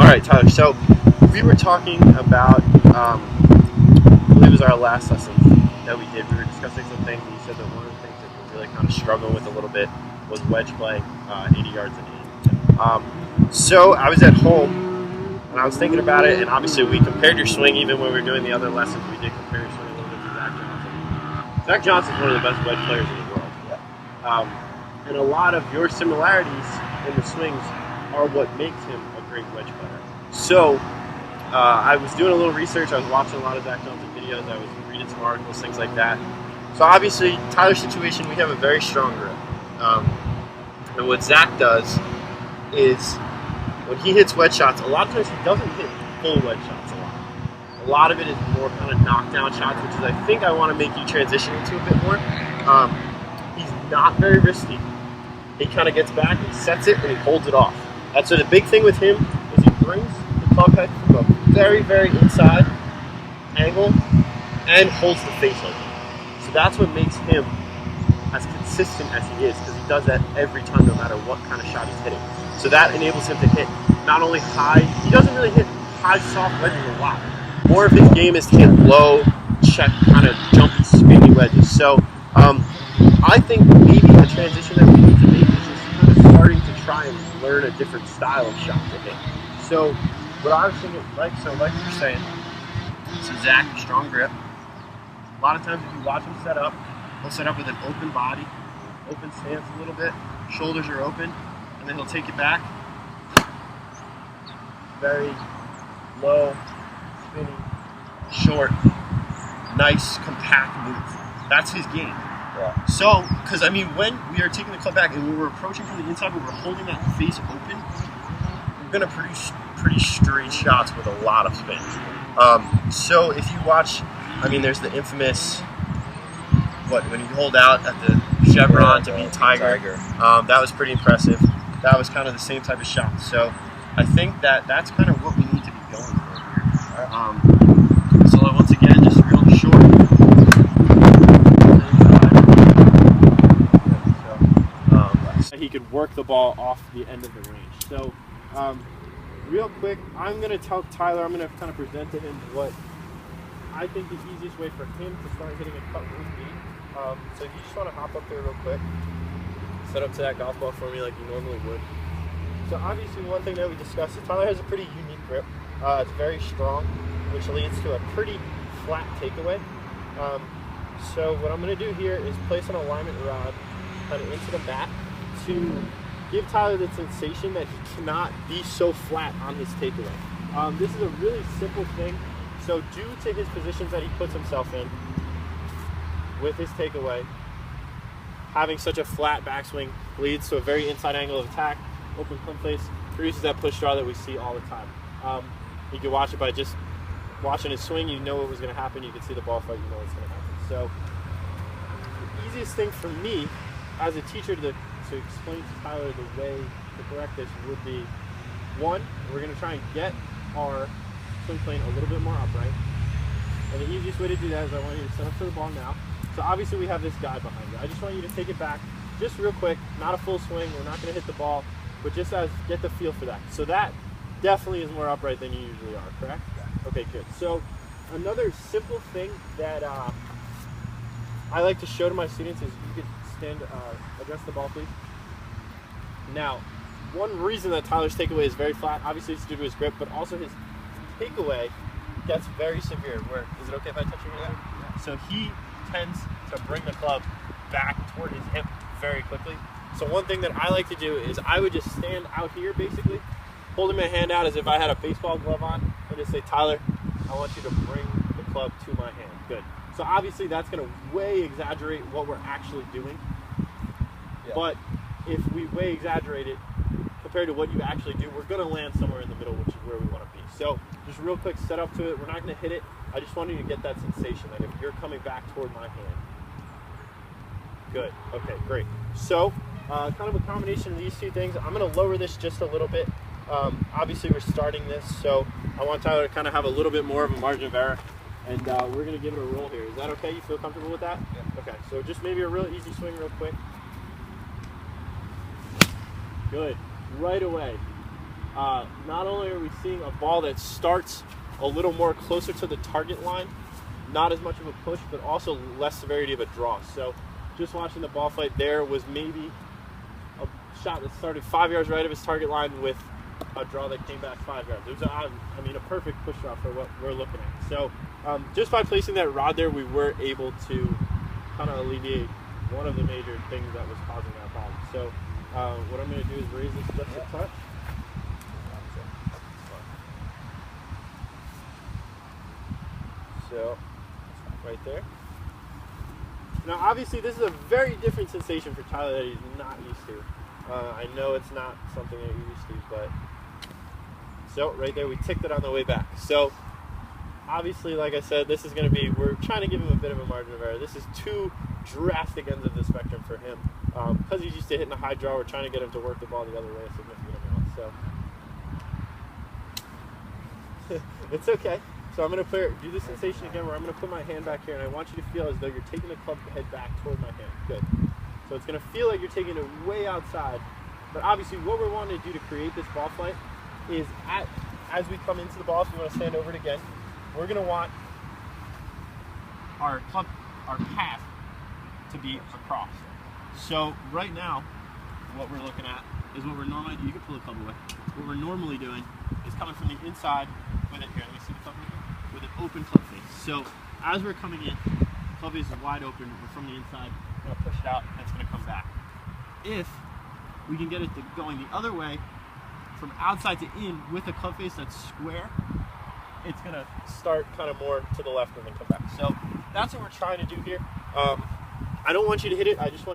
right, Tyler. So we were talking about, I believe it was our last lesson that we did. We were discussing some things, and you said that one of the things that we're really kind of struggling with a little bit was wedge play, 80 yards and in. So I was at home, and I was thinking about it, and obviously we compared your swing even when we were doing the other lessons. We did compare your swing a little bit to Zach Johnson. Zach Johnson's one of the best wedge players in the world. And a lot of your similarities in the swings are what makes him a great wedge player. So I was doing a little research. I was watching a lot of Zach Johnson videos. I was reading some articles, things like that. So obviously, Tyler's situation, we have a very strong grip. And what Zach does is when he hits wedge shots, a lot of times he doesn't hit full wedge shots a lot. A lot of it is more kind of knockdown shots, which is I think I want to make you transition into a bit more. He's not very risky. He kind of gets back, he sets it, and he holds it off. And so the big thing with him is he brings the club head from a very, very inside angle and holds the face open. So that's what makes him as consistent as he is, because he does that every time no matter what kind of shot he's hitting. So that enables him to hit not only high, he doesn't really hit high soft wedges a lot. More of his game is to hit low, check, kind of jumpy, spinny wedges. So I think maybe the transition that we need to make is just kind of starting to try and learn a different style of shot to hit. So what I was thinking, like you're saying, so Zach, strong grip. A lot of times if you watch him set up, he'll set up with an open body, open stance a little bit, shoulders are open, and then he'll take it back. Very low, spinning, short, nice, compact move. That's his game. Yeah. So, because I mean, when we are taking the club back and when we're approaching from the inside, when we're holding that face open, we're going to produce pretty straight shots with a lot of spin. So if you watch, I mean, there's the infamous, when you hold out at the chevron to beat Tiger. That was pretty impressive. That was kind of the same type of shot. So I think that's kind of what we need to be going for here. So once again, just real short. He could work the ball off the end of the range. So real quick, I'm going to tell Tyler, I'm going to kind of present to him what I think the easiest way for him to start hitting a cut would be. So if you just want to hop up there real quick, set up to that golf ball for me like you normally would. So obviously one thing that we discussed is Tyler has a pretty unique grip. It's very strong, which leads to a pretty flat takeaway. So what I'm going to do here is place an alignment rod kind of into the mat to give Tyler the sensation that he cannot be so flat on his takeaway. This is a really simple thing. So due to his positions that he puts himself in with his takeaway, having such a flat backswing leads to a very inside angle of attack, open club face, produces that push draw that we see all the time. You can watch it by just watching his swing. You know what was going to happen. You can see the ball flight. You know what's going to happen. So the easiest thing for me as a teacher to explain to Tyler the way to correct this would be, one, we're going to try and get our swing plane a little bit more upright. And the easiest way to do that is I want you to set up to the ball now. So obviously we have this guy behind you. I just want you to take it back just real quick, not a full swing. We're not going to hit the ball, but just get the feel for that. So that definitely is more upright than you usually are, correct? Yeah. Okay, good. So another simple thing that I like to show to my students is you could stand, address the ball, please. Now, one reason that Tyler's takeaway is very flat, obviously it's due to his grip, but also his takeaway gets very severe. Is it okay if I touch your hand? Yeah. So he tends to bring the club back toward his hip very quickly. So one thing that I like to do is I would just stand out here basically, holding my hand out as if I had a baseball glove on, and just say, Tyler, I want you to bring the club to my hand. Good. So obviously that's going to way exaggerate what we're actually doing. Yeah. But if we way exaggerate it compared to what you actually do, we're going to land somewhere in the middle, which is where we want to be. So just real quick, set up to it. We're not going to hit it. I just want you to get that sensation that if you're coming back toward my hand. Good. Okay, great. So kind of a combination of these two things. I'm going to lower this just a little bit. Obviously, we're starting this, so I want Tyler to kind of have a little bit more of a margin of error. And we're going to give it a roll here. Is that okay? You feel comfortable with that? Yeah. Okay, so just maybe a real easy swing real quick. Good. Right away. not only are we seeing a ball that starts a little more closer to the target line, not as much of a push, but also less severity of a draw. So just watching the ball flight there was maybe a shot that started 5 yards right of his target line with a draw that came back 5 yards. It was, a perfect push draw for what we're looking at. So just by placing that rod there, we were able to kind of alleviate one of the major things that was causing that problem. So what I'm going to do is raise this just a touch. So right there. Now obviously this is a very different sensation for Tyler that he's not used to. I know it's not something that you're used to, but so right there we ticked it on the way back. So obviously, like I said, this is going to be, we're trying to give him a bit of a margin of error. This is two drastic ends of the spectrum for him. Because he's used to hitting a high draw, we're trying to get him to work the ball the other way a significant amount. So it's okay. So I'm going to do the sensation again where I'm going to put my hand back here, and I want you to feel as though you're taking the club head back toward my hand. Good. So it's going to feel like you're taking it way outside. But obviously what we're wanting to do to create this ball flight is as we come into the ball, if you want to stand over it again, we're going to want our path to be across. So right now, what we're looking at is what we're normally doing. You can pull the club away. What we're normally doing is coming from the inside with it here. Let me see the club right here. With an open club face. So as we're coming in, club face is wide open. We're from the inside. We're going to push it out, and it's going to come back. If we can get it going the other way, from outside to in with a club face that's square, it's going to start kind of more to the left and then come back. So that's what we're trying to do here. I don't want you to hit it. I just want